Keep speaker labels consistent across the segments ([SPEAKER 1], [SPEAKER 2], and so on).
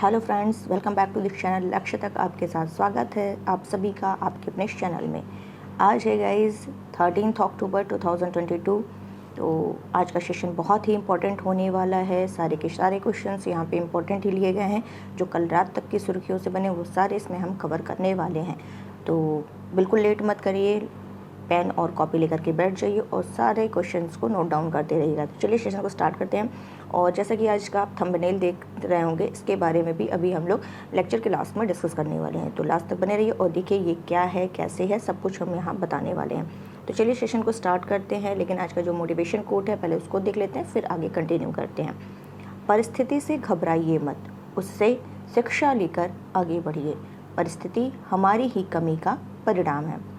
[SPEAKER 1] Hello friends, welcome back to the channel. लक्ष्य तक आपके साथ स्वागत है आप सभी का आपके अपने चैनल में। आज है गाइस 13 अक्टूबर 2022। तो आज का सेशन बहुत ही इंपॉर्टेंट होने वाला है। सारे के सारे क्वेश्चंस यहाँ पे इंपॉर्टेंट ही लिए गए हैं। जो कल रात तक की सुर्खियों से बने वो सारे इसमें हम कवर करने वाले हैं। तो बिल्कुल लेट मत करिए, पेन और कॉपी लेकर के बैठ जाइए और सारे क्वेश्चंस को नोट डाउन करते रहिएगा। तो चलिए सेशन को स्टार्ट करते हैं। और जैसा कि आज का आप थंबनेल देख रहे होंगे, इसके बारे में भी अभी हम लोग लेक्चर के लास्ट में डिस्कस करने वाले हैं। तो लास्ट तक बने रहिए और देखिए ये क्या है, कैसे है, सब कुछ हम यहाँ बताने वाले हैं। तो चलिए सेशन को स्टार्ट करते हैं। लेकिन आज का जो मोटिवेशन कोट है पहले उसको देख लेते हैं, फिर आगे कंटिन्यू करते हैं। परिस्थिति से घबराइए मत, उससे शिक्षा लेकर आगे बढ़िए। परिस्थिति हमारी ही कमी का परिणाम है।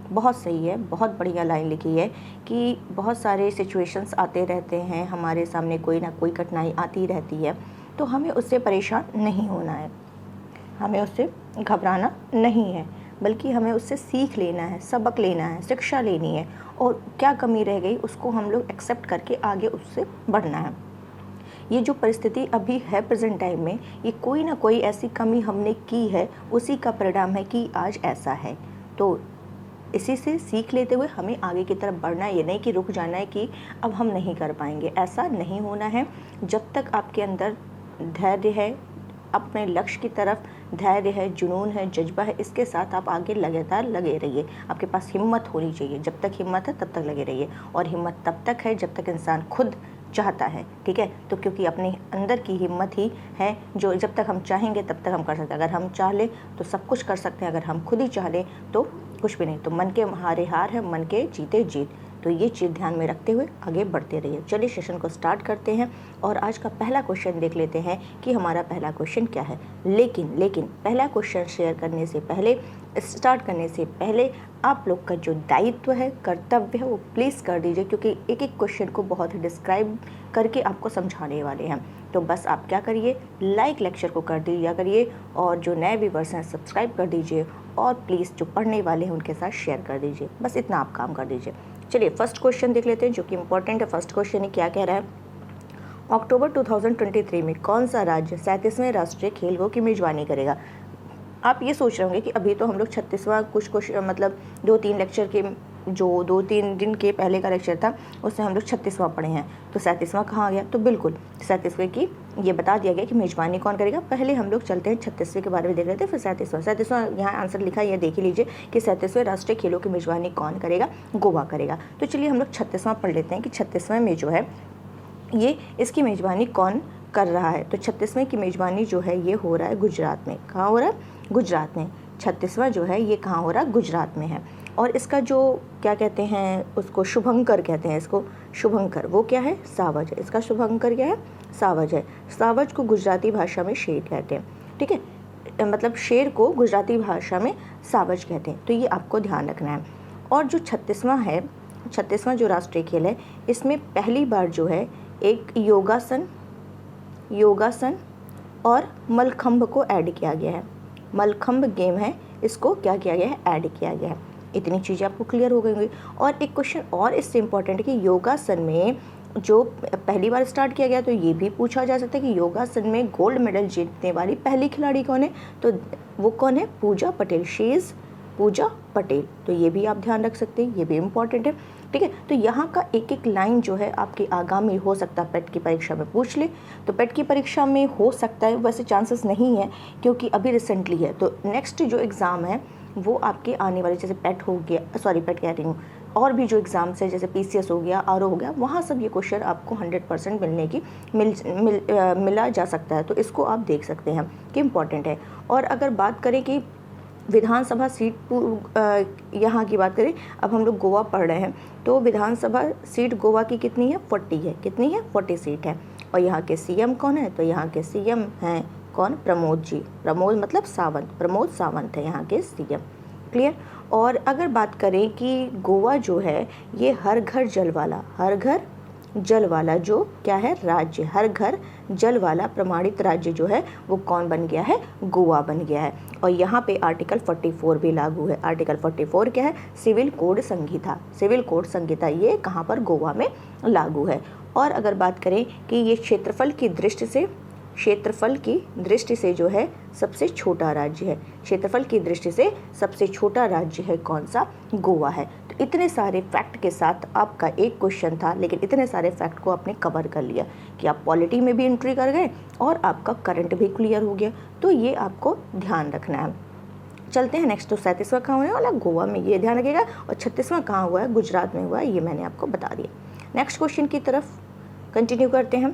[SPEAKER 1] बहुत सही है, बहुत बढ़िया लाइन लिखी है कि बहुत सारे सिचुएशंस आते रहते हैं हमारे सामने, कोई ना कोई कठिनाई आती रहती है। तो हमें उससे परेशान नहीं होना है, हमें उससे घबराना नहीं है, बल्कि हमें उससे सीख लेना है, सबक लेना है, शिक्षा लेनी है। और क्या कमी रह गई उसको हम लोग एक्सेप्ट करके आगे उससे बढ़ना है। ये जो परिस्थिति अभी है प्रेजेंट टाइम में, ये कोई ना कोई ऐसी कमी हमने की है, उसी का परिणाम है कि आज ऐसा है। तो इसी से सीख लेते हुए हमें आगे की तरफ बढ़ना है। ये नहीं कि रुक जाना है कि अब हम नहीं कर पाएंगे, ऐसा नहीं होना है। जब तक आपके अंदर धैर्य है, अपने लक्ष्य की तरफ धैर्य है, जुनून है, जज्बा है, इसके साथ आप आगे लगातार लगे रहिए। आपके पास हिम्मत होनी चाहिए। जब तक हिम्मत है तब तक लगे रहिए। और हिम्मत तब तक है जब तक इंसान खुद चाहता है, ठीक है। तो क्योंकि अपने अंदर की हिम्मत ही है जो जब तक हम चाहेंगे तब तक हम कर सकते हैं। अगर हम चाह लें तो सब कुछ कर सकते हैं, अगर हम खुद ही चाह लें तो कुछ भी नहीं। तो मन के हारे हार है, मन के जीते जीत। तो ये चीज़ ध्यान में रखते हुए आगे बढ़ते रहिए। चलिए सेशन को स्टार्ट करते हैं और आज का पहला क्वेश्चन देख लेते हैं कि हमारा पहला क्वेश्चन क्या है। लेकिन पहला क्वेश्चन शेयर करने से पहले, स्टार्ट करने से पहले आप लोग का जो दायित्व है, कर्तव्य है, वो प्लीज़ कर दीजिए, क्योंकि एक एक क्वेश्चन को बहुत ही डिस्क्राइब करके आपको समझाने वाले हैं। तो बस आप क्या करिए, लाइक लेक्चर को कर दिया करिए और जो नए व्यूवर्स हैं सब्सक्राइब कर दीजिए और प्लीज़ जो पढ़ने वाले हैं उनके साथ शेयर कर दीजिए। बस इतना आप काम कर दीजिए। चलिए फर्स्ट क्वेश्चन देख लेते हैं जो कि इम्पोर्टेंट है। फर्स्ट क्वेश्चन ही क्या कह रहा है, अक्टूबर 2023 में कौन सा राज्य 37वें राष्ट्रीय खेलों की मेजबानी करेगा। आप ये सोच रहे होंगे कि अभी तो हम लोग 36वां कुछ मतलब 2-3 लेक्चर के, जो 2-3 दिन के पहले का लेक्चर था उसमें हम लोग 36वां पढ़े हैं, तो 37वां कहाँ आ गया। तो बिल्कुल 37वें की ये बता दिया गया कि मेजबानी कौन करेगा। पहले हम लोग चलते हैं 36वें के बारे में देख लेते हैं, फिर 37वां यहाँ आंसर लिखा है, ये देख ही लीजिए कि 37वें राष्ट्रीय खेलों की मेजबानी कौन करेगा, गोवा करेगा। तो चलिए हम लोग 36वां पढ़ लेते हैं कि 36वें में जो है ये इसकी मेजबानी कौन कर रहा है। तो 36वें की मेजबानी जो है ये हो रहा है गुजरात में। कहाँ हो रहा है? गुजरात में। 36वां जो है ये कहाँ हो रहा है? गुजरात में है। और इसका जो क्या कहते हैं, उसको शुभंकर कहते हैं, इसको शुभंकर, वो क्या है? सावज है। इसका शुभंकर क्या है? सावज है। सावज को गुजराती भाषा में शेर कहते हैं, ठीक है। मतलब शेर को गुजराती भाषा में सावज कहते हैं। तो ये आपको ध्यान रखना है। और जो 36वां है, 36वां जो राष्ट्रीय खेल है, इसमें पहली बार जो है एक योगासन और मलखंभ को ऐड किया गया है। मलखंभ गेम है, इसको क्या किया गया है? ऐड किया गया है। इतनी चीज़ें आपको क्लियर हो गई। और एक क्वेश्चन और इससे इम्पॉर्टेंट है कि योगासन में जो पहली बार स्टार्ट किया गया, तो ये भी पूछा जा सकता है कि योगासन में गोल्ड मेडल जीतने वाली पहली खिलाड़ी कौन है। तो वो कौन है? पूजा पटेल। शी इज़ पूजा पटेल। तो ये भी आप ध्यान रख सकते हैं, ये भी इम्पॉर्टेंट है, ठीक है। तो यहाँ का एक एक लाइन जो है आपकी आगामी हो सकता है पेट की परीक्षा में पूछ ले। तो पेट की परीक्षा में हो सकता है, वैसे चांसेस नहीं है क्योंकि अभी रिसेंटली है। तो नेक्स्ट जो एग्ज़ाम है वो आपके आने वाले, जैसे पेट हो गया, सॉरी पेट कह रही हूँ, और भी जो एग्ज़ाम्स है जैसे PCS हो गया, RO हो गया, वहाँ सब ये क्वेश्चन आपको 100% मिलने की मिला जा सकता है। तो इसको आप देख सकते हैं कि इम्पॉर्टेंट है। और अगर बात करें कि विधानसभा सीट, यहाँ की बात करें, अब हम लोग गोवा पढ़ रहे हैं, तो विधानसभा सीट गोवा की कितनी है? 40 है। कितनी है? 40 सीट है। और यहाँ के CM कौन है? तो यहाँ के CM हैं कौन? प्रमोद जी। प्रमोद मतलब सावंत, प्रमोद सावंत है यहाँ के CM। क्लियर। और अगर बात करें कि गोवा जो है ये हर घर जल वाला, हर घर जल वाला जो क्या है? राज्य, हर घर जल वाला प्रमाणित राज्य जो है वो कौन बन गया है? गोवा बन गया है। और यहाँ पे आर्टिकल 44 भी लागू है। आर्टिकल 44 क्या है? सिविल कोड संहिता। सिविल कोड संहिता ये कहाँ पर? गोवा में लागू है। और अगर बात करें कि ये क्षेत्रफल की दृष्टि से क्षेत्रफल की दृष्टि से जो है सबसे छोटा राज्य है। क्षेत्रफल की दृष्टि से सबसे छोटा राज्य है कौन सा? गोवा है। तो इतने सारे फैक्ट के साथ आपका एक क्वेश्चन था, लेकिन इतने सारे फैक्ट को आपने कवर कर लिया कि आप पॉलिटी में भी एंट्री कर गए और आपका करंट भी क्लियर हो गया। तो ये आपको ध्यान रखना है। चलते हैं नेक्स्ट। तो 37वां कहाँ होने वाला? गोवा में, ये ध्यान रखिएगा। और 36वां कहाँ हुआ है? गुजरात में हुआ है, ये मैंने आपको बता दिया। नेक्स्ट क्वेश्चन की तरफ कंटिन्यू करते हैं।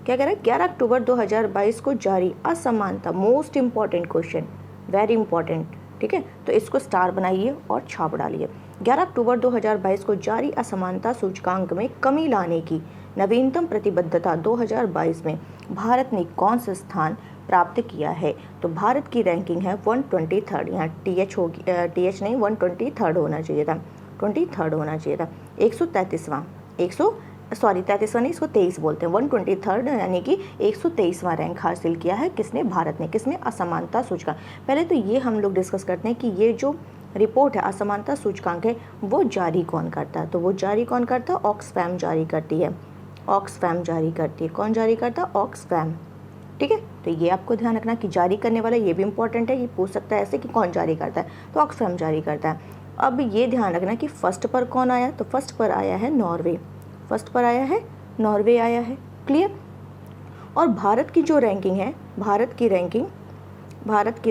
[SPEAKER 1] क्या कह रहा है? 11 अक्टूबर 2022 को जारी असमानता, most important question, very important, ठीक है। तो इसको स्टार बनाइए और छाप डालिए। 11 अक्टूबर 2022 को जारी असमानता सूचकांक में कमी लाने की नवीनतम प्रतिबद्धता 2022 में भारत ने कौन सा स्थान प्राप्त किया है? तो भारत की रैंकिंग है 123, यहाँ TH होगी, TH नहीं, 123 होना चाहिए था, 23 होना चाहिए था। 133वां, 33वां नहीं, इसको 23 बोलते हैं। 123 यानी कि 123वां रैंक हासिल किया है किसने? भारत ने। किसने? असमानता सूचकांक। पहले तो ये हम लोग डिस्कस करते हैं कि ये जो रिपोर्ट है असमानता सूचकांक है वो जारी कौन करता है? तो वो जारी कौन करता है? ऑक्सफैम जारी करती है। ऑक्सफैम जारी करती है। कौन जारी करता है? ऑक्सफैम, ठीक है। तो ये आपको ध्यान रखना कि जारी करने वाला, ये भी इंपॉर्टेंट है, ये पूछ सकता है ऐसे कि कौन जारी करता है, तो ऑक्सफैम जारी करता है। अब ये ध्यान रखना कि फर्स्ट पर कौन आया? तो फर्स्ट पर आया है नॉर्वे, फर्स्ट पर आया है नॉर्वे आया है, क्लियर। और भारत की जो रैंकिंग है, भारत की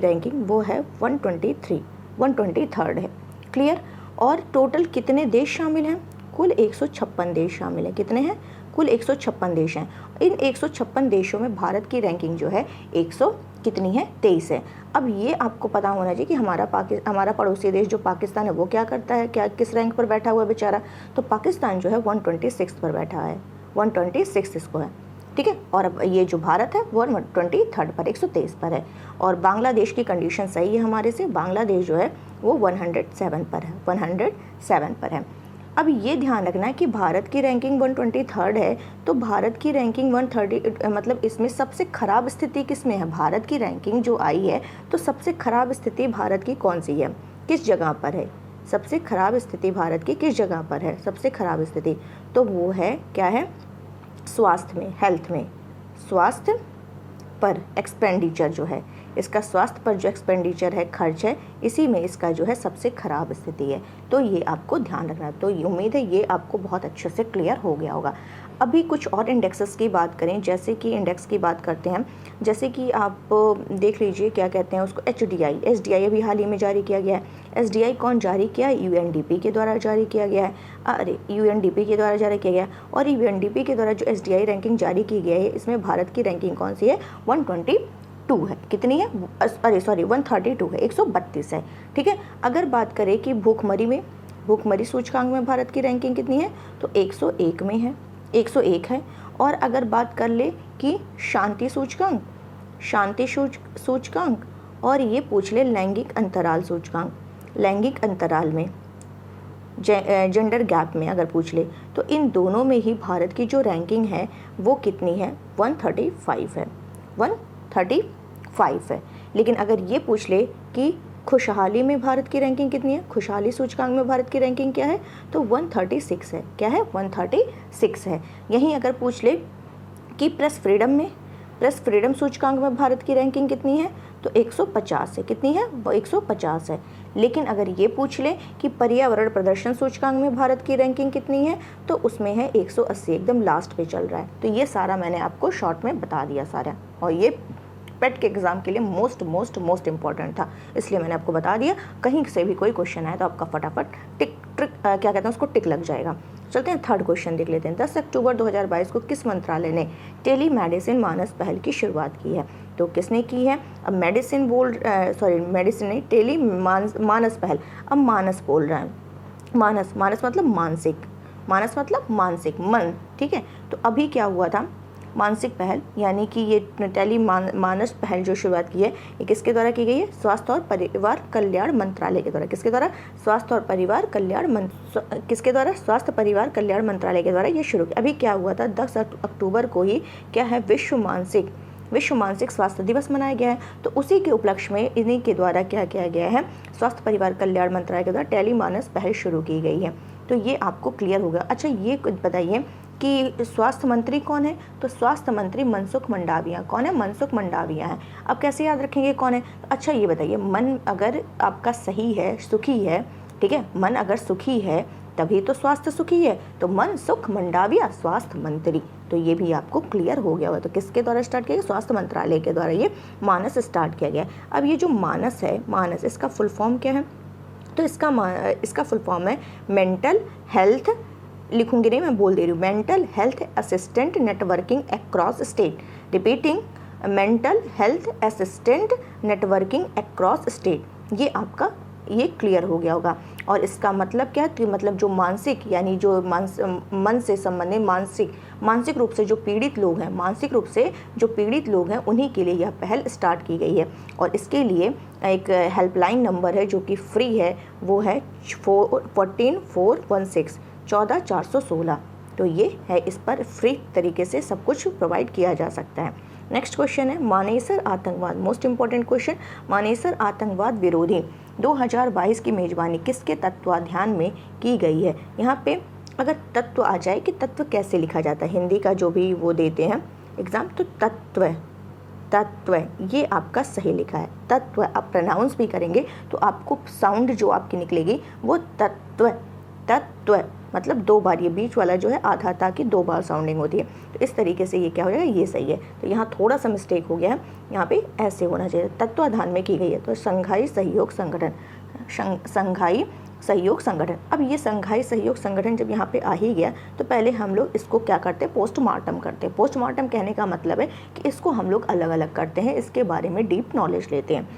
[SPEAKER 1] रैंकिंग वो है 123 है, क्लियर। और टोटल कितने देश शामिल हैं? कुल 156 देश शामिल हैं। कितने हैं? कुल 156 देश हैं। इन 156 देशों में भारत की रैंकिंग जो है 100 कितनी है? 23 है। अब ये आपको पता होना चाहिए कि हमारा पड़ोसी देश जो पाकिस्तान है वो क्या करता है, क्या किस रैंक पर बैठा हुआ है बेचारा? तो पाकिस्तान जो है 126 पर बैठा है, 126 इसको है, ठीक है। और अब ये जो भारत है वो 123 पर, 123 पर है। और बांग्लादेश की कंडीशन सही है हमारे से, बांग्लादेश जो है वो 107 पर है, 107 पर है। अब ये ध्यान रखना है कि भारत की रैंकिंग 123 है, तो भारत की रैंकिंग 130 मतलब इसमें सबसे खराब स्थिति किस में है? भारत की रैंकिंग जो आई है तो सबसे खराब स्थिति भारत की कौन सी है, किस जगह पर है? सबसे खराब स्थिति भारत की किस जगह पर है? सबसे खराब स्थिति तो वो है, क्या है? स्वास्थ्य में, हेल्थ में, स्वास्थ्य पर एक्सपेंडिचर जो है इसका, स्वास्थ्य पर जो एक्सपेंडिचर है, खर्च है, इसी में इसका जो है सबसे खराब स्थिति है। तो ये आपको ध्यान रखना। तो ये उम्मीद है ये आपको बहुत अच्छे से क्लियर हो गया होगा। अभी कुछ और इंडेक्सेस की बात करें, जैसे कि इंडेक्स की बात करते हैं, जैसे कि आप देख लीजिए क्या कहते हैं उसको, SDI अभी हाल ही में जारी किया गया है। SDI कौन जारी किया है? UNDP के द्वारा जारी किया गया है। UNDP के द्वारा जारी किया गया। और UNDP के द्वारा जो SDI रैंकिंग जारी की गई है, इसमें भारत की रैंकिंग कौन सी है? 122 है। कितनी है? 132 है, 132 है, ठीक है। अगर बात करें कि भूखमरी सूचकांक में भारत की रैंकिंग कितनी है? तो 101 में है, 101 है। और अगर बात कर ले कि शांति सूचकांक और ये पूछ ले लैंगिक अंतराल सूचकांक, लैंगिक अंतराल में जेंडर गैप में अगर पूछ ले, तो इन दोनों में ही भारत की जो रैंकिंग है वो कितनी है? 135 है, 135 है। लेकिन अगर ये पूछ ले कि खुशहाली में भारत की रैंकिंग कितनी है, खुशहाली सूचकांक में भारत की रैंकिंग क्या है? तो 136 है। क्या है? 136 है। यहीं अगर पूछ ले कि प्रेस फ्रीडम सूचकांक में भारत की रैंकिंग कितनी है? तो 150 है। कितनी है? वो 150 है। लेकिन अगर ये पूछ ले कि पर्यावरण प्रदर्शन सूचकांक में भारत की रैंकिंग कितनी है, तो उसमें है 180, एकदम लास्ट पे चल रहा है। तो ये सारा मैंने आपको शॉर्ट में बता दिया सारा, और ये पेट के एग्ज़ाम के लिए मोस्ट इंपॉर्टेंट था, इसलिए मैंने आपको बता दिया। कहीं से भी कोई क्वेश्चन आए तो आपका फटाफट क्या कहते हैं उसको टिक लग जाएगा। चलते हैं थर्ड क्वेश्चन देख लेते हैं। 10 अक्टूबर 2022 को किस मंत्रालय ने टेली मेडिसिन मानस पहल की शुरुआत की है? तो किसने की है? अब मेडिसिन नहीं, टेली मानस पहल। अब मानस बोल रहा है, मानस मतलब मानसिक मन, ठीक है। तो अभी क्या हुआ था? मानसिक पहल, यानी कि ये टेली मानस पहल जो शुरुआत की है, ये किसके द्वारा की गई है? स्वास्थ्य और परिवार कल्याण मंत्रालय के द्वारा। किसके द्वारा? स्वास्थ्य परिवार कल्याण मंत्रालय के द्वारा ये शुरू किया। अभी क्या हुआ था? 10 अक्टूबर को ही क्या है? विश्व मानसिक स्वास्थ्य दिवस मनाया गया है। तो उसी के उपलक्ष्य में इन्हीं के द्वारा क्या किया गया है? स्वास्थ्य परिवार कल्याण मंत्रालय के द्वारा टेली मानस पहल शुरू की गई है। तो ये आपको क्लियर होगा। अच्छा, ये बताइए कि स्वास्थ्य मंत्री कौन है, तो स्वास्थ्य मंत्री मनसुख मंडाविया। कौन है? मनसुख मंडाविया है। अब कैसे याद रखेंगे कौन है? अच्छा ये बताइए, मन अगर आपका सही है, सुखी है, ठीक है, मन अगर सुखी है तभी तो स्वास्थ्य सुखी है, तो मनसुख मंडाविया स्वास्थ्य मंत्री। तो ये भी आपको क्लियर हो गया होगा। तो किसके द्वारा स्टार्ट किया गया? स्वास्थ्य मंत्रालय के द्वारा ये मानस स्टार्ट किया गया। अब ये जो मानस है, मानस, इसका फुल फॉर्म क्या है? तो इसका फुल फॉर्म है मेंटल हेल्थ, लिखूंगी नहीं, मैं बोल दे रही हूँ, mental health assistant networking across state. Repeating, mental health assistant networking across state. ये आपका ये क्लियर हो गया होगा। और इसका मतलब क्या है? तो मतलब जो मानसिक, यानी जो मन से संबंधित मानसिक रूप से जो पीड़ित लोग हैं, मानसिक रूप से जो पीड़ित लोग हैं, उन्हीं के लिए यह पहल स्टार्ट की गई है। और इसके लिए एक हेल्पलाइन नंबर है जो कि फ्री है, वो है 14416 14416। तो ये है, इस पर फ्री तरीके से सब कुछ प्रोवाइड किया जा सकता है। नेक्स्ट क्वेश्चन है मानेसर आतंकवाद, मोस्ट इंपॉर्टेंट क्वेश्चन। मानेसर आतंकवाद विरोधी 2022 की मेजबानी किसके तत्वाधान में की गई है? यहाँ पे अगर तत्व आ जाए कि तत्व कैसे लिखा जाता है, हिंदी का जो भी वो देते हैं एग्जाम, तो तत्व ये आपका सही लिखा है। तत्व आप प्रोनाउंस भी करेंगे तो आपको साउंड जो आपकी निकलेगी वो तत्व मतलब 2 बार, ये बीच वाला जो है आधा था कि 2 बार साउंडिंग होती है। तो इस तरीके से ये क्या हो जाएगा? ये सही है। तो यहाँ थोड़ा सा मिस्टेक हो गया है, यहाँ पे ऐसे होना चाहिए, तत्वाधान में की गई है। तो संघाई सहयोग संगठन, संघाई सहयोग संगठन। अब ये संघाई सहयोग संगठन जब यहाँ पे आ ही गया तो पहले हम लोग इसको क्या करते हैं? पोस्टमार्टम करते हैं। पोस्टमार्टम कहने का मतलब है कि इसको हम लोग अलग अलग करते हैं, इसके बारे में डीप नॉलेज लेते हैं।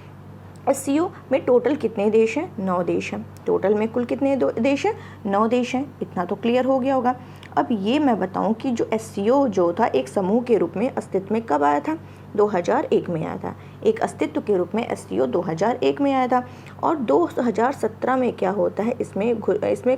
[SPEAKER 1] एससीओ में टोटल कितने देश हैं? 9 देश हैं। टोटल में कुल कितने देश हैं? 9 देश हैं। इतना तो क्लियर हो गया होगा। अब ये मैं बताऊं कि जो एससीओ जो था एक समूह के रूप में अस्तित्व में कब आया था? 2001 में आया था। एक अस्तित्व के रूप में एससीओ 2001 में आया था। और 2017 में क्या होता है? इसमें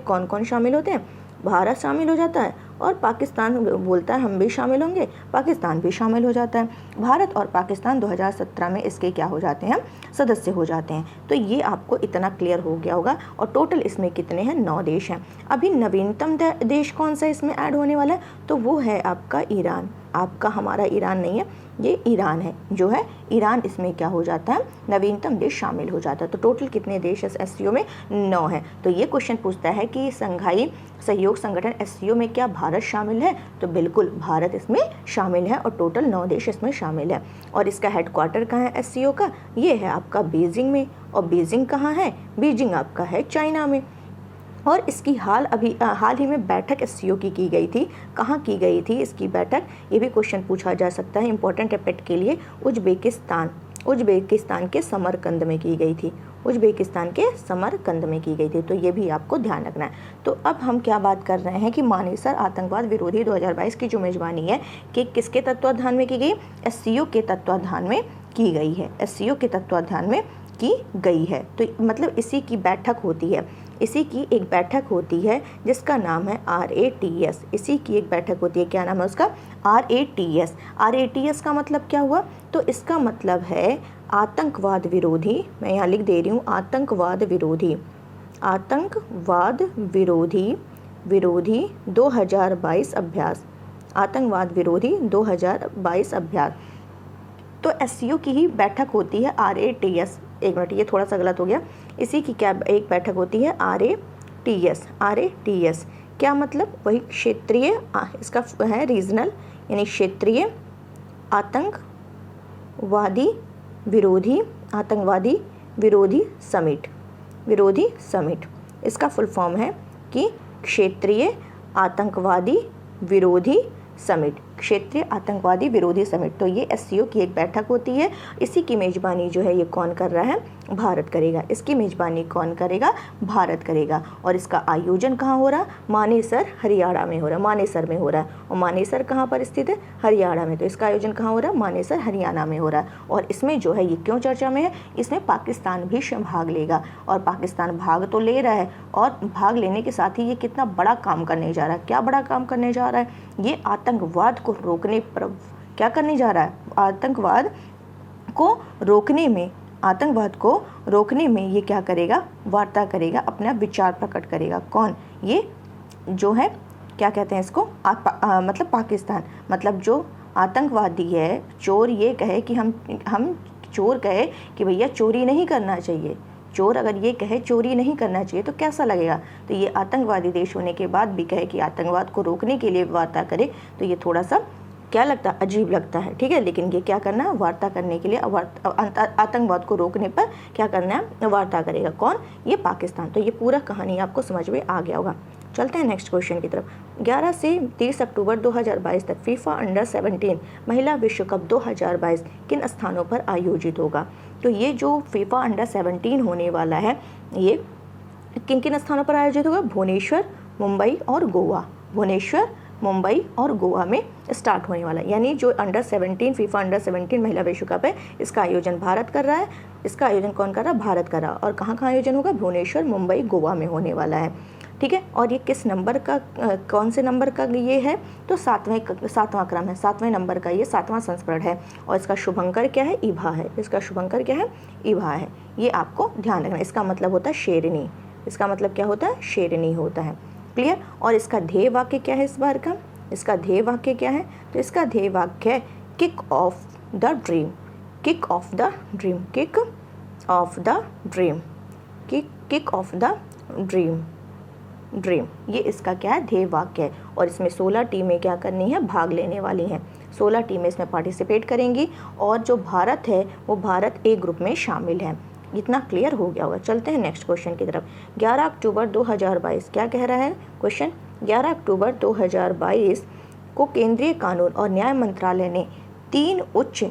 [SPEAKER 1] कौन कौन शामिल होते हैं? भारत शामिल हो जाता है और पाकिस्तान बोलता है हम भी शामिल होंगे, पाकिस्तान भी शामिल हो जाता है। भारत और पाकिस्तान 2017 में इसके क्या हो जाते हैं? सदस्य हो जाते हैं। तो ये आपको इतना क्लियर हो गया होगा। और टोटल इसमें कितने हैं? 9 देश हैं। अभी नवीनतम देश कौन सा इसमें ऐड होने वाला है? तो वो है आपका ईरान। आपका हमारा ईरान नहीं है, ये ईरान है जो है। ईरान इसमें क्या हो जाता है? नवीनतम देश शामिल हो जाता है। तो टोटल कितने देश एससीओ में? 9 है। तो ये क्वेश्चन पूछता है कि संघाई सहयोग संगठन एससीओ में क्या भारत शामिल है? तो बिल्कुल भारत इसमें शामिल है और टोटल 9 देश इसमें शामिल है। और इसका हेडक्वार्टर कहाँ है एससीओ का? ये है आपका बीजिंग में। और बीजिंग कहाँ है? बीजिंग आपका है चाइना में। और इसकी हाल ही में बैठक एससीओ की गई थी। कहाँ की गई थी इसकी बैठक? ये भी क्वेश्चन पूछा जा सकता है इंपॉर्टेंट एपेट के लिए। उज्बेकिस्तान के समरकंद में की गई थी। उज्बेकिस्तान के समरकंद में की गई थी। तो ये भी आपको ध्यान रखना है। तो अब हम क्या बात कर रहे हैं कि मानेसर आतंकवाद विरोधी 2022 की जो मेजबानी है कि किसके तत्वाधान में की गई? एससीओ के तत्वाधान में की गई है। एससीओ के तत्वाधान में की गई है। तो मतलब इसी की बैठक होती है, इसी की एक बैठक होती है जिसका नाम है RATS। इसी की एक बैठक होती है, क्या नाम है उसका? RATS। RATS का मतलब क्या हुआ? तो इसका मतलब है आतंकवाद विरोधी, मैं यहाँ लिख दे रही हूँ, आतंकवाद विरोधी 2022 अभ्यास। आतंकवाद विरोधी 2022 अभ्यास। तो एससीओ की ही बैठक होती है RATS। एक मिनट, ये थोड़ा सा गलत हो गया। इसी की क्या एक बैठक होती है? RATS क्या मतलब? वही क्षेत्रीय, इसका है रीजनल, यानी क्षेत्रीय आतंकवादी विरोधी समिट। इसका फुल फॉर्म है कि क्षेत्रीय आतंकवादी विरोधी समिट, क्षेत्रीय आतंकवादी विरोधी समिट। तो ये एससीओ की एक बैठक होती है। इसी की मेजबानी जो है ये कौन कर रहा है? भारत करेगा। इसकी मेजबानी कौन करेगा? भारत करेगा। और इसका आयोजन कहाँ हो रहा? मानेसर, हरियाणा में हो रहा है। मानेसर में हो रहा है। और मानेसर कहाँ पर स्थित है? हरियाणा में। तो इसका आयोजन कहाँ हो रहा है? मानेसर, हरियाणा में हो रहा है। और इसमें जो है ये क्यों चर्चा में है? इसमें पाकिस्तान भी भाग लेगा। और पाकिस्तान भाग तो ले रहा है, और भाग लेने के साथ ही ये कितना बड़ा काम करने जा रहा है। क्या बड़ा काम करने जा रहा है? ये आतंकवाद को रोकने पर क्या करने जा रहा है? आतंकवाद को रोकने में ये क्या करेगा? वार्ता करेगा, अपना विचार प्रकट करेगा। कौन? ये जो है क्या कहते हैं इसको, मतलब पाकिस्तान, मतलब जो आतंकवादी है, चोर ये कहे कि हम चोर कहे कि भैया चोरी नहीं करना चाहिए, चोर अगर ये कहे चोरी नहीं करना चाहिए तो कैसा लगेगा। तो ये आतंकवादी देश होने के बाद भी कहे कि आतंकवाद को रोकने के लिए वार्ता करे, तो ये थोड़ा सा क्या लगता है, अजीब लगता है, ठीक है। लेकिन ये क्या करना है, वार्ता करने के लिए, आतंकवाद को रोकने पर क्या करना है, वार्ता करेगा। कौन, ये पाकिस्तान। तो ये पूरा कहानी आपको समझ में आ गया होगा। चलते हैं नेक्स्ट क्वेश्चन की तरफ। 11 से 30 अक्टूबर 2022 तक फीफा अंडर 17 महिला विश्व कप 2022 किन स्थानों पर आयोजित होगा। तो ये जो फीफा अंडर 17 होने वाला है, ये किन किन स्थानों पर आयोजित होगा, भुवनेश्वर, मुंबई और गोवा। भुवनेश्वर, मुंबई और गोवा में स्टार्ट होने वाला है। यानी जो अंडर 17 फीफा अंडर 17 महिला विश्व कप है, इसका आयोजन भारत कर रहा है। इसका आयोजन कौन कर रहा है, भारत कर रहा है। और कहाँ कहाँ आयोजन होगा, भुवनेश्वर, मुंबई, गोवा में होने वाला है, ठीक है। और ये किस नंबर का, कौन से नंबर का ये है, तो सातवां क्रम है, 7वें नंबर का ये 7वां संस्करण है। और इसका शुभंकर क्या है, ईभा है। इसका शुभंकर क्या है, ईभा है। ये आपको ध्यान रखना। इसका मतलब होता है शेरनी। इसका मतलब क्या होता है, शेरनी होता है। क्लियर। और इसका ध्येय वाक्य क्या है इस बार का, इसका ध्येय वाक्य क्या है, तो इसका ध्येय वाक्य है kick off the dream. Kick off the dream, kick off the dream, kick off the dream. ये इसका क्या है, ध्येय वाक्य है। और इसमें 16 टीमें क्या करनी है, भाग लेने वाली हैं। 16 टीमें इसमें पार्टिसिपेट करेंगी। और जो भारत है वो भारत ए ग्रुप में शामिल है। इतना क्लियर हो गया होगा। चलते हैं नेक्स्ट क्वेश्चन की तरफ। 11 अक्टूबर 2022 क्या कह रहा है क्वेश्चन, 11 अक्टूबर 2022 को केंद्रीय कानून और न्याय मंत्रालय ने तीन उच्च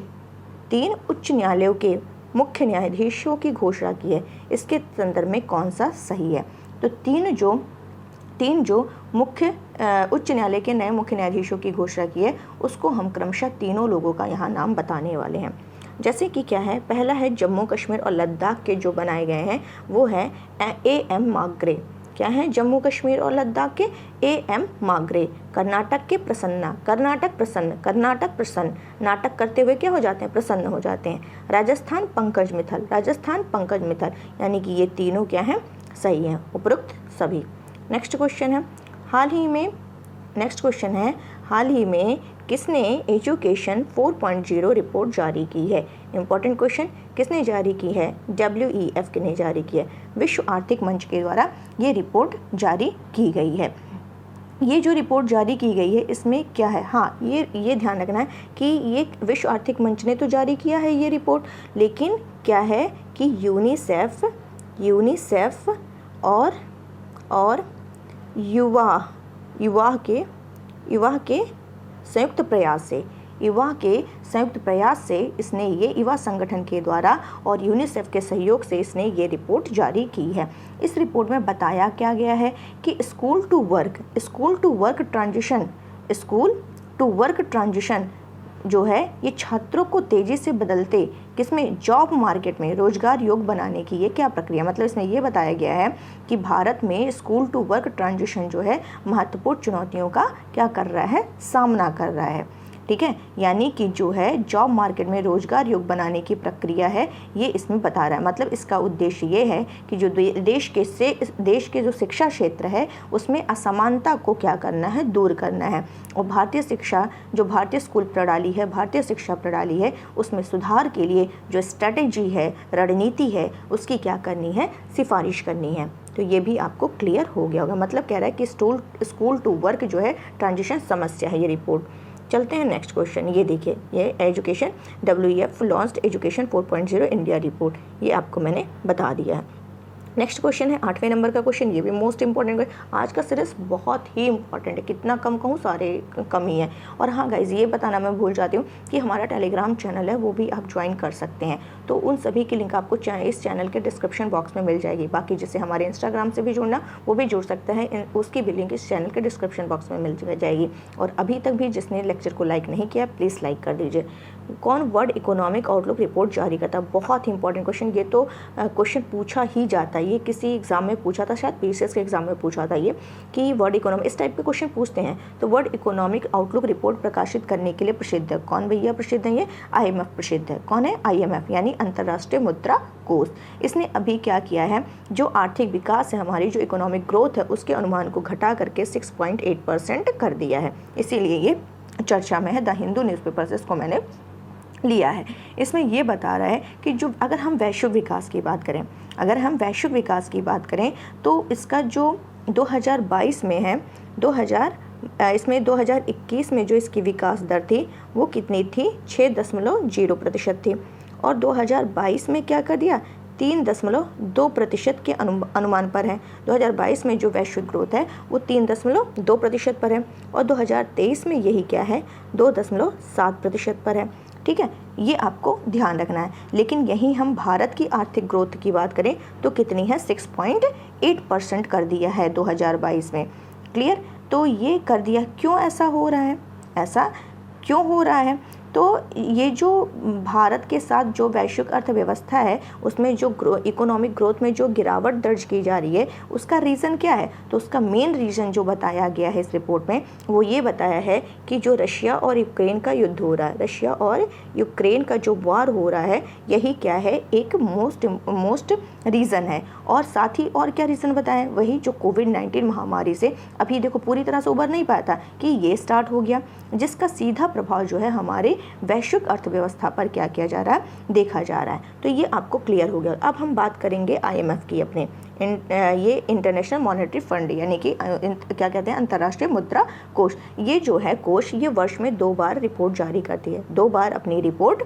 [SPEAKER 1] न्यायालयों के मुख्य न्यायाधीशों की घोषणा की है। इसके संदर्भ में कौन सा सही है। तो तीन जो मुख्य उच्च न्यायालय के नए मुख्य न्यायाधीशों की घोषणा की है, उसको हम क्रमशः तीनों लोगों का यहाँ नाम बताने वाले हैं। जैसे कि क्या है, पहला है जम्मू कश्मीर और लद्दाख के जो बनाए गए हैं, वो है AM माग्रे। क्या है, जम्मू कश्मीर और लद्दाख के AM माग्रे। कर्नाटक के प्रसन्ना, कर्नाटक प्रसन्न, नाटक करते हुए क्या हो जाते हैं, प्रसन्न हो जाते हैं। राजस्थान पंकज मित्तल, यानी कि ये तीनों क्या हैं, सही हैं, उपरोक्त सभी। नेक्स्ट क्वेश्चन है, हाल ही में किसने एजुकेशन 4.0 रिपोर्ट जारी की है। इंपॉर्टेंट क्वेश्चन, किसने जारी की है, WEF ने जारी की है। विश्व आर्थिक मंच के द्वारा ये रिपोर्ट जारी की गई है। ये जो रिपोर्ट जारी की गई है, इसमें क्या है, हाँ ये ध्यान रखना है कि ये विश्व आर्थिक मंच ने तो जारी किया है ये रिपोर्ट, लेकिन क्या है कि यूनिसेफ और युवा के संयुक्त प्रयास से इसने ये युवा संगठन के द्वारा और यूनिसेफ के सहयोग से इसने ये रिपोर्ट जारी की है। इस रिपोर्ट में बताया क्या गया है कि स्कूल टू वर्क ट्रांजिशन जो है, ये छात्रों को तेज़ी से बदलते किसमें, जॉब मार्केट में रोजगार योग बनाने की ये क्या प्रक्रिया, मतलब इसमें ये बताया गया है कि भारत में स्कूल टू वर्क ट्रांजिशन जो है महत्वपूर्ण चुनौतियों का क्या कर रहा है, सामना कर रहा है, ठीक है। यानी कि जो है जॉब मार्केट में रोजगार योग बनाने की प्रक्रिया है, ये इसमें बता रहा है। मतलब इसका उद्देश्य ये है कि जो देश के जो शिक्षा क्षेत्र है उसमें असमानता को क्या करना है, दूर करना है। और भारतीय स्कूल प्रणाली है, भारतीय शिक्षा प्रणाली है, उसमें सुधार के लिए जो स्ट्रेटेजी है, रणनीति है, उसकी क्या करनी है, सिफारिश करनी है। तो ये भी आपको क्लियर हो गया होगा। मतलब कह रहा है कि स्कूल टू वर्क जो है ट्रांजिशन समस्या है ये रिपोर्ट। चलते हैं नेक्स्ट क्वेश्चन। ये देखिए, ये education WEF launched education 4.0 India report, ये आपको मैंने बता दिया है। नेक्स्ट क्वेश्चन है 8वें नंबर का क्वेश्चन, ये भी मोस्ट इंपॉर्टेंट है। आज का सीरीज बहुत ही इंपॉर्टेंट है, कितना कम कहूँ, सारे कम ही है। और हाँ गाइज, ये बताना मैं भूल जाती हूँ कि हमारा टेलीग्राम चैनल है, वो भी आप ज्वाइन कर सकते हैं। तो उन सभी की लिंक आपको इस चैनल के डिस्क्रिप्शन बॉक्स में मिल जाएगी। बाकी जैसे हमारे इंस्टाग्राम से भी जुड़ना, वो भी जुड़ सकता है, उसकी भी लिंक इस चैनल के डिस्क्रिप्शन बॉक्स में मिल जाएगी। और अभी तक भी जिसने लेक्चर को लाइक नहीं किया, प्लीज़ लाइक कर दीजिए। कौन वर्ल्ड इकोनॉमिक आउटलुक रिपोर्ट जारी करता है, बहुत ही इंपॉर्टेंट क्वेश्चन। ये तो क्वेश्चन पूछा ही जाता है ये किसी एग्जाम में पूछा था, शायद पीसीएस के एग्जाम में पूछा था ये, कि वर्ल्ड इकोनॉमी, इस टाइप के क्वेश्चन पूछते हैं। तो वर्ल्ड इकोनॉमिक आउटलुक रिपोर्ट प्रकाशित करने के लिए प्रसिद्ध है। कौन भैया प्रसिद्ध है? ये IMF प्रसिद्ध है। कौन है? IMF यानी अंतर्राष्ट्रीय मुद्रा कोष। इसने अभी क्या किया है, जो आर्थिक विकास है, हमारी जो इकोनॉमिक ग्रोथ है, उसके अनुमान को घटा करके 6.8% कर दिया है। इसीलिए ये चर्चा में है। द हिंदू न्यूज़पेपर से इसको मैंने लिया है। इसमें ये बता रहा है कि जो अगर हम वैश्विक विकास की बात करें, तो इसका जो 2022 में है, 2021 में जो इसकी विकास दर थी वो कितनी थी? 6.0% थी। और 2022 में क्या कर दिया? 3.2% के अनुमान पर है। 2022 में जो वैश्विक ग्रोथ है वो 3.2% पर है, और 2023 में यही क्या है? 2.7% पर है। ठीक है, ये आपको ध्यान रखना है। लेकिन यहीं हम भारत की आर्थिक ग्रोथ की बात करें तो कितनी है? 6.8% कर दिया है 2022 में। क्लियर? तो ये कर दिया। क्यों ऐसा हो रहा है? ऐसा क्यों हो रहा है? तो ये जो भारत के साथ जो वैश्विक अर्थव्यवस्था है उसमें जो इकोनॉमिक ग्रोथ में जो गिरावट दर्ज की जा रही है, उसका रीज़न क्या है? तो उसका मेन रीज़न जो बताया गया है इस रिपोर्ट में, वो ये बताया है कि जो रशिया और यूक्रेन का युद्ध हो रहा है, रशिया और यूक्रेन का जो वॉर हो रहा है, यही क्या है? एक मोस्ट रीज़न है। और साथ ही और क्या रीज़न बताएं? वही जो कोविड-19 महामारी से अभी देखो पूरी तरह से उबर नहीं पाया था कि ये स्टार्ट हो गया, जिसका सीधा प्रभाव जो है हमारे वैश्विक अर्थव्यवस्था पर क्या किया जा रहा है? देखा जा रहा है। तो ये आपको क्लियर हो गया। अब हम बात करेंगे IMF की, अपने ये इंटरनेशनल मॉनेटरी फंड यानी कि क्या कहते हैं? अंतर्राष्ट्रीय मुद्रा कोष। ये जो है कोष, ये वर्ष में 2 बार रिपोर्ट जारी करती है, 2 बार अपनी रिपोर्ट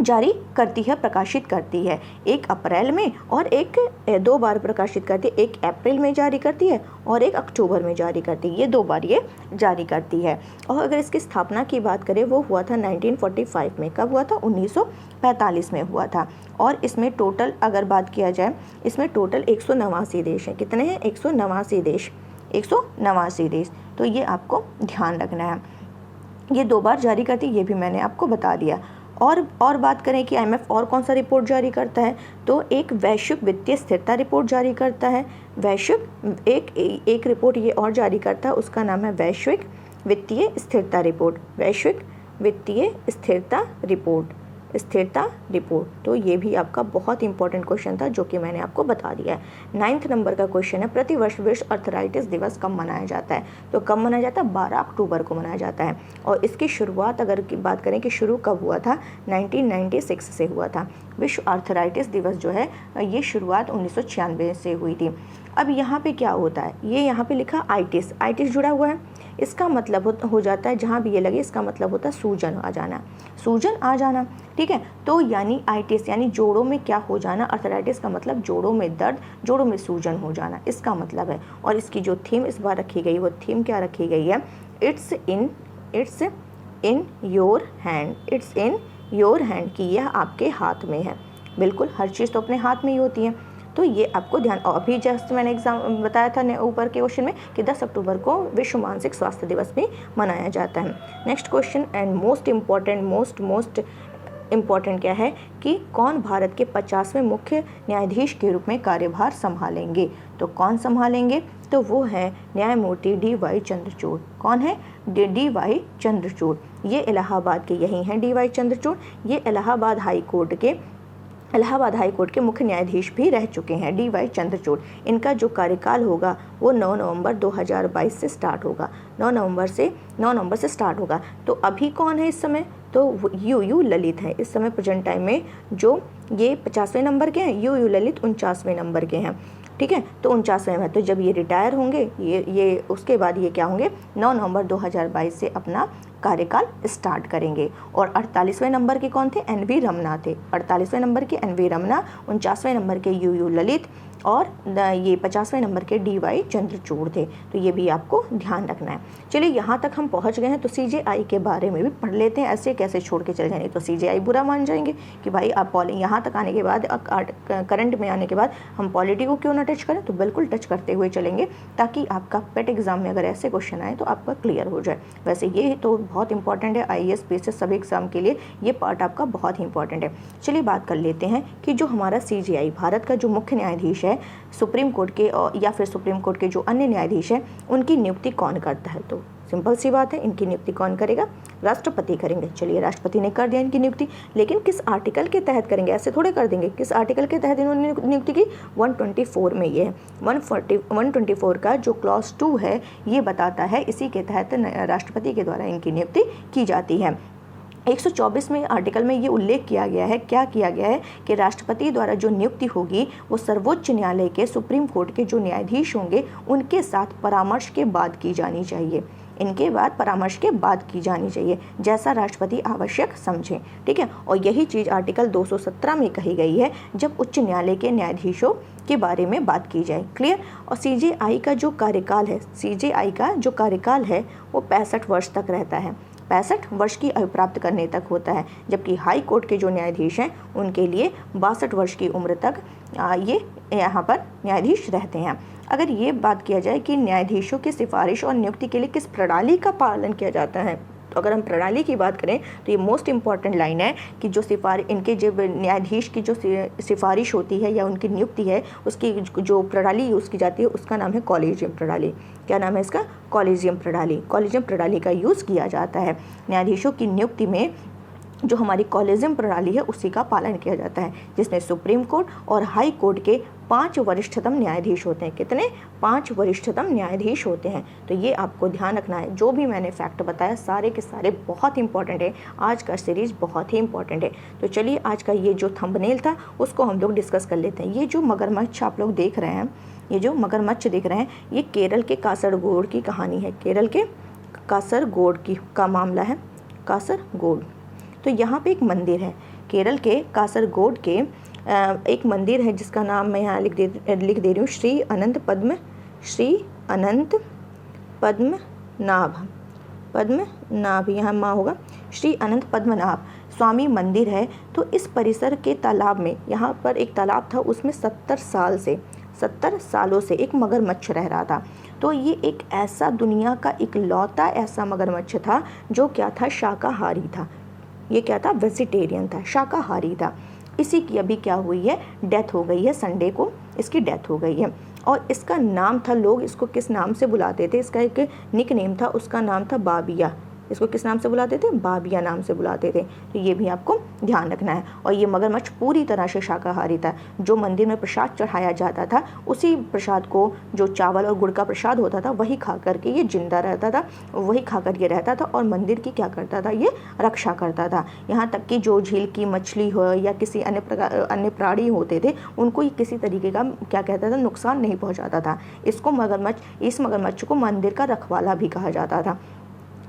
[SPEAKER 1] जारी करती है, प्रकाशित करती है। एक अप्रैल में और एक 2 बार प्रकाशित करती है। एक अप्रैल में जारी करती है और एक अक्टूबर में जारी करती है। ये 2 बार ये जारी करती है। और अगर इसकी स्थापना की बात करें, वो हुआ था 1945 में। कब हुआ था? 1945 में हुआ था। और इसमें टोटल अगर बात किया जाए, इसमें टोटल 189 देश हैं। कितने हैं? 189 देश, 189 देश। तो ये आपको ध्यान रखना है। ये 2 बार जारी करती है, ये भी मैंने आपको बता दिया। और बात करें कि IMF और कौन सा रिपोर्ट जारी करता है, तो एक वैश्विक वित्तीय स्थिरता रिपोर्ट जारी करता है। वैश्विक एक रिपोर्ट ये और जारी करता है, उसका नाम है वैश्विक वित्तीय स्थिरता रिपोर्ट। वैश्विक वित्तीय स्थिरता रिपोर्ट। तो ये भी आपका बहुत इंपॉर्टेंट क्वेश्चन था, जो कि मैंने आपको बता दिया है। 9th नंबर का क्वेश्चन है, प्रतिवर्ष विश्व अर्थराइटिस दिवस कब मनाया जाता है? तो कब मनाया जाता है? 12 अक्टूबर को मनाया जाता है। और इसकी शुरुआत अगर बात करें कि शुरू कब हुआ था, 1996 से हुआ था। विश्व अर्थराइटिस दिवस जो है ये शुरुआत 1996 से हुई थी। अब यहाँ पे क्या होता है? ये यहाँ पे लिखा आइटिस जुड़ा हुआ है। इसका मतलब हो जाता है, जहाँ भी ये लगे इसका मतलब होता है सूजन आ जाना। ठीक है, तो यानी आइटिस यानी जोड़ों में क्या हो जाना? अर्थराइटिस का मतलब जोड़ों में दर्द, जोड़ों में सूजन हो जाना, इसका मतलब है। और इसकी जो थीम इस बार रखी गई, वो थीम क्या रखी गई है? इट्स इन योर हैंड, कि यह आपके हाथ में है। बिल्कुल, हर चीज़ तो अपने हाथ में ही होती है। तो ये आपको ध्यान। और अभी जस्ट मैंने एग्जाम बताया था ऊपर के क्वेश्चन में कि 10 अक्टूबर को विश्व मानसिक स्वास्थ्य दिवस भी मनाया जाता है। Next question and most important क्या है कि कौन भारत के 50वें मुख्य न्यायाधीश के रूप में कार्यभार संभालेंगे? तो कौन संभालेंगे? तो वो है न्यायमूर्ति DY चंद्रचूड़। कौन है? DY चंद्रचूड़। ये इलाहाबाद के यही हैं DY चंद्रचूड़। ये इलाहाबाद हाई कोर्ट के मुख्य न्यायाधीश भी रह चुके हैं DY चंद्रचूड़। इनका जो कार्यकाल होगा वो 9 नवंबर 2022 से स्टार्ट होगा। 9 नवंबर से स्टार्ट होगा। तो अभी कौन है इस समय? तो यू ललित है इस समय प्रेजेंट टाइम में, जो ये 50वें नंबर के हैं। यू ललित 49वें नंबर के हैं। ठीक है, तो 49वें में। तो जब ये रिटायर होंगे, ये उसके बाद ये क्या होंगे? 9 नवंबर 2022 से अपना कार्यकाल स्टार्ट करेंगे। और 48वें नंबर के कौन थे? NV रमना थे। 48वें नंबर के NV रमना, 49वें नंबर के यू ललित, और ये 50वें नंबर के DY चंद्रचूड़ थे। तो ये भी आपको ध्यान रखना है। चलिए, यहाँ तक हम पहुँच गए हैं, तो CJI के बारे में भी पढ़ लेते हैं। ऐसे कैसे छोड़ के चले जाएंगे? तो CJI बुरा मान जाएंगे कि भाई आप यहाँ तक आने के बाद, करंट में आने के बाद हम पॉलिटी को क्यों ना टच करें। तो बिल्कुल टच करते हुए चलेंगे, ताकि आपका पेट एग्जाम में अगर ऐसे क्वेश्चन आए तो आपका क्लियर हो जाए। वैसे ये तो बहुत इंपॉर्टेंट है, IAS PCS सभी एग्जाम के लिए ये पार्ट आपका बहुत ही इंपॉर्टेंट है। चलिए बात कर लेते हैं कि जो हमारा CJI, भारत का जो मुख्य न्यायाधीश है, है सुप्रीम कोर्ट के या फिर सुप्रीम कोर्ट के जो अन्य न्यायाधीश हैं उनकी नियुक्ति कौन करता है? तो सिंपल सी बात है, इनकी नियुक्ति कौन करेगा? राष्ट्रपति करेंगे। चलिए, राष्ट्रपति ने कर दिया इनकी नियुक्ति, लेकिन किस आर्टिकल के तहत करेंगे? ऐसे थोड़े कर देंगे। किस आर्टिकल के तहत इन्होंने नियुक्ति की? 124 में ये है। 124 का जो क्लॉज 2 है ये बताता है इसी के तहत राष्ट्रपति के द्वारा इनकी नियुक्ति की जाती है। 124 में आर्टिकल में ये उल्लेख किया गया है, क्या किया गया है कि राष्ट्रपति द्वारा जो नियुक्ति होगी वो सर्वोच्च न्यायालय के सुप्रीम कोर्ट के जो न्यायाधीश होंगे उनके साथ परामर्श के बाद की जानी चाहिए। इनके बाद परामर्श के बाद की जानी चाहिए, जैसा राष्ट्रपति आवश्यक समझें। ठीक है, और यही चीज़ आर्टिकल 217 में कही गई है जब उच्च न्यायालय के न्यायाधीशों के बारे में बात की जाए। क्लियर? और सीजेआई का जो कार्यकाल है, सीजेआई का जो कार्यकाल है वो 65 वर्ष तक रहता है। 65 वर्ष की आयु प्राप्त करने तक होता है, जबकि हाई कोर्ट के जो न्यायाधीश हैं उनके लिए 62 वर्ष की उम्र तक ये यहाँ पर न्यायाधीश रहते हैं। अगर ये बात किया जाए कि न्यायाधीशों की सिफारिश और नियुक्ति के लिए किस प्रणाली का पालन किया जाता है, तो अगर हम प्रणाली की बात करें तो ये मोस्ट इंपॉर्टेंट लाइन है कि जो इनके जब न्यायाधीश की जो सिफारिश होती है या उनकी नियुक्ति है उसकी जो प्रणाली यूज़ की जाती है उसका नाम है कॉलेजियम प्रणाली। क्या नाम है इसका? कॉलेजियम प्रणाली। कॉलेजियम प्रणाली का यूज़ किया जाता है न्यायाधीशों की नियुक्ति में। जो हमारी कॉलेजियम प्रणाली है उसी का पालन किया जाता है, जिसमें सुप्रीम कोर्ट और हाई कोर्ट के 5 वरिष्ठतम न्यायाधीश होते हैं। कितने? 5 वरिष्ठतम न्यायाधीश होते हैं। तो ये आपको ध्यान रखना है। जो भी मैंने फैक्ट बताया सारे के सारे बहुत इंपॉर्टेंट है। आज का सीरीज़ बहुत ही इंपॉर्टेंट है। तो चलिए, आज का ये जो थंबनेल था उसको हम लोग डिस्कस कर लेते हैं। ये जो मगरमच्छ आप लोग देख रहे हैं, ये जो मगरमच्छ देख रहे हैं, ये केरल के कासरगोड की कहानी है। केरल के कासरगोड का मामला है, कासरगोड। तो यहाँ पे एक मंदिर है, केरल के कासरगोड के एक मंदिर है जिसका नाम मैं यहाँ लिख दे रही हूँ, श्री अनंत पद्मनाभ, यहाँ माँ होगा, श्री अनंत पद्मनाभ स्वामी मंदिर है। तो इस परिसर के तालाब में, यहाँ पर एक तालाब था, उसमें 70 सालों से एक मगरमच्छ रह रहा था। तो ये एक ऐसा दुनिया का इकलौता ऐसा मगरमच्छ था जो क्या था? शाकाहारी था। ये क्या था? वेजिटेरियन था, शाकाहारी था। इसी की अभी क्या हुई है? डेथ हो गई है। संडे को इसकी डेथ हो गई है। और इसका नाम था, लोग इसको किस नाम से बुलाते थे? इसका एक निक नेम था, उसका नाम था बाबिया। इसको किस नाम से बुलाते थे? बाबिया नाम से बुलाते थे। तो ये भी आपको ध्यान रखना है। और ये मगरमच्छ पूरी तरह से शाकाहारी था। जो मंदिर में प्रसाद चढ़ाया जाता था उसी प्रसाद को, जो चावल और गुड़ का प्रसाद होता था, वही खा करके ये जिंदा रहता था, वही खा करके रहता था और मंदिर की क्या करता था? ये रक्षा करता था। यहाँ तक कि जो झील की मछली हो या किसी अन्य प्राणी होते थे उनको ये किसी तरीके का क्या कहता था? नुकसान नहीं पहुँचाता था। इस मगरमच्छ को मंदिर का रखवाला भी कहा जाता था,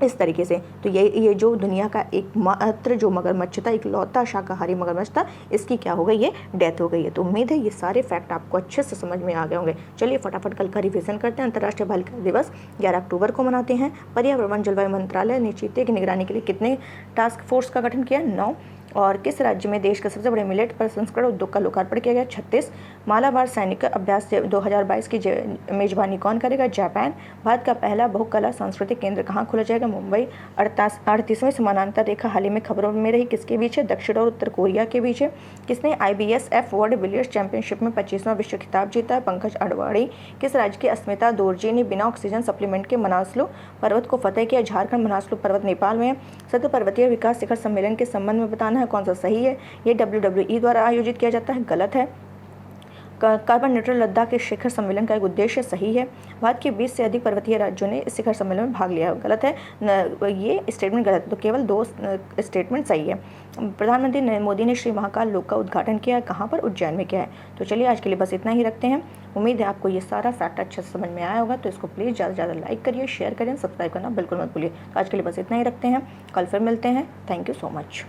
[SPEAKER 1] इस तरीके से। तो ये जो दुनिया का एकमात्र जो मगरमच्छ था, इकलौता शाकाहारी मगरमच्छ था, इसकी क्या हो गई? ये डेथ हो गई है। तो उम्मीद है ये सारे फैक्ट आपको अच्छे से समझ में आ गए होंगे। चलिए फटाफट कल का रिवीजन करते हैं। अंतर्राष्ट्रीय बालिका दिवस 11 अक्टूबर को मनाते हैं। पर्यावरण जलवायु मंत्रालय ने चीते की निगरानी के लिए कितने टास्क फोर्स का गठन किया? 9। और किस राज्य में देश के सबसे बड़े मिलेट प्रसंस्करण उद्योग का लोकार्पण किया गया? 36। मालाबार सैनिक अभ्यास 2022 की मेजबानी कौन करेगा? जापान। भारत का पहला बहुकला सांस्कृतिक केंद्र कहाँ खोला जाएगा? मुंबई। 38वें समानांतर रेखा हाल ही में खबरों में रही, किसके बीच है? दक्षिण और उत्तर कोरिया के बीच है। किसने IBSF वर्ल्ड बिलियर्ड्स चैंपियनशिप में 25वां विश्व खिताब जीता है? पंकज अडवाणी। किस राज्य की अस्मिता दोरजी ने बिना ऑक्सीजन सप्लीमेंट के मनासलू पर्वत को फतेह किया? झारखंड। मनासलू पर्वत नेपाल में है। सतत पर्वतीय विकास शिखर सम्मेलन के संबंध में बताना है कौन सा सही है? ये WWE द्वारा आयोजित किया जाता है, गलत है। कार्बन न्यूट्रल लद्दाख के शिखर सम्मेलन का एक उद्देश्य सही है। भारत के 20 से अधिक पर्वतीय राज्यों ने इस शिखर सम्मेलन में भाग लिया है, गलत है। ये स्टेटमेंट गलत है, तो केवल 2 स्टेटमेंट सही है। प्रधानमंत्री नरेंद्र मोदी ने श्री महाकाल लोक का उद्घाटन किया है, कहाँ पर? उज्जैन में किया है। तो चलिए आज के लिए बस इतना ही रखते हैं। उम्मीद है आपको ये सारा फैक्ट अच्छे से समझ में आया होगा। तो इसको प्लीज़ ज़्यादा से ज़्यादा लाइक करिए, शेयर करिए, सब्सक्राइब करना बिल्कुल मत भूलिए। तो आज के लिए बस इतना ही रखते हैं, कल फिर मिलते हैं। Thank you so much.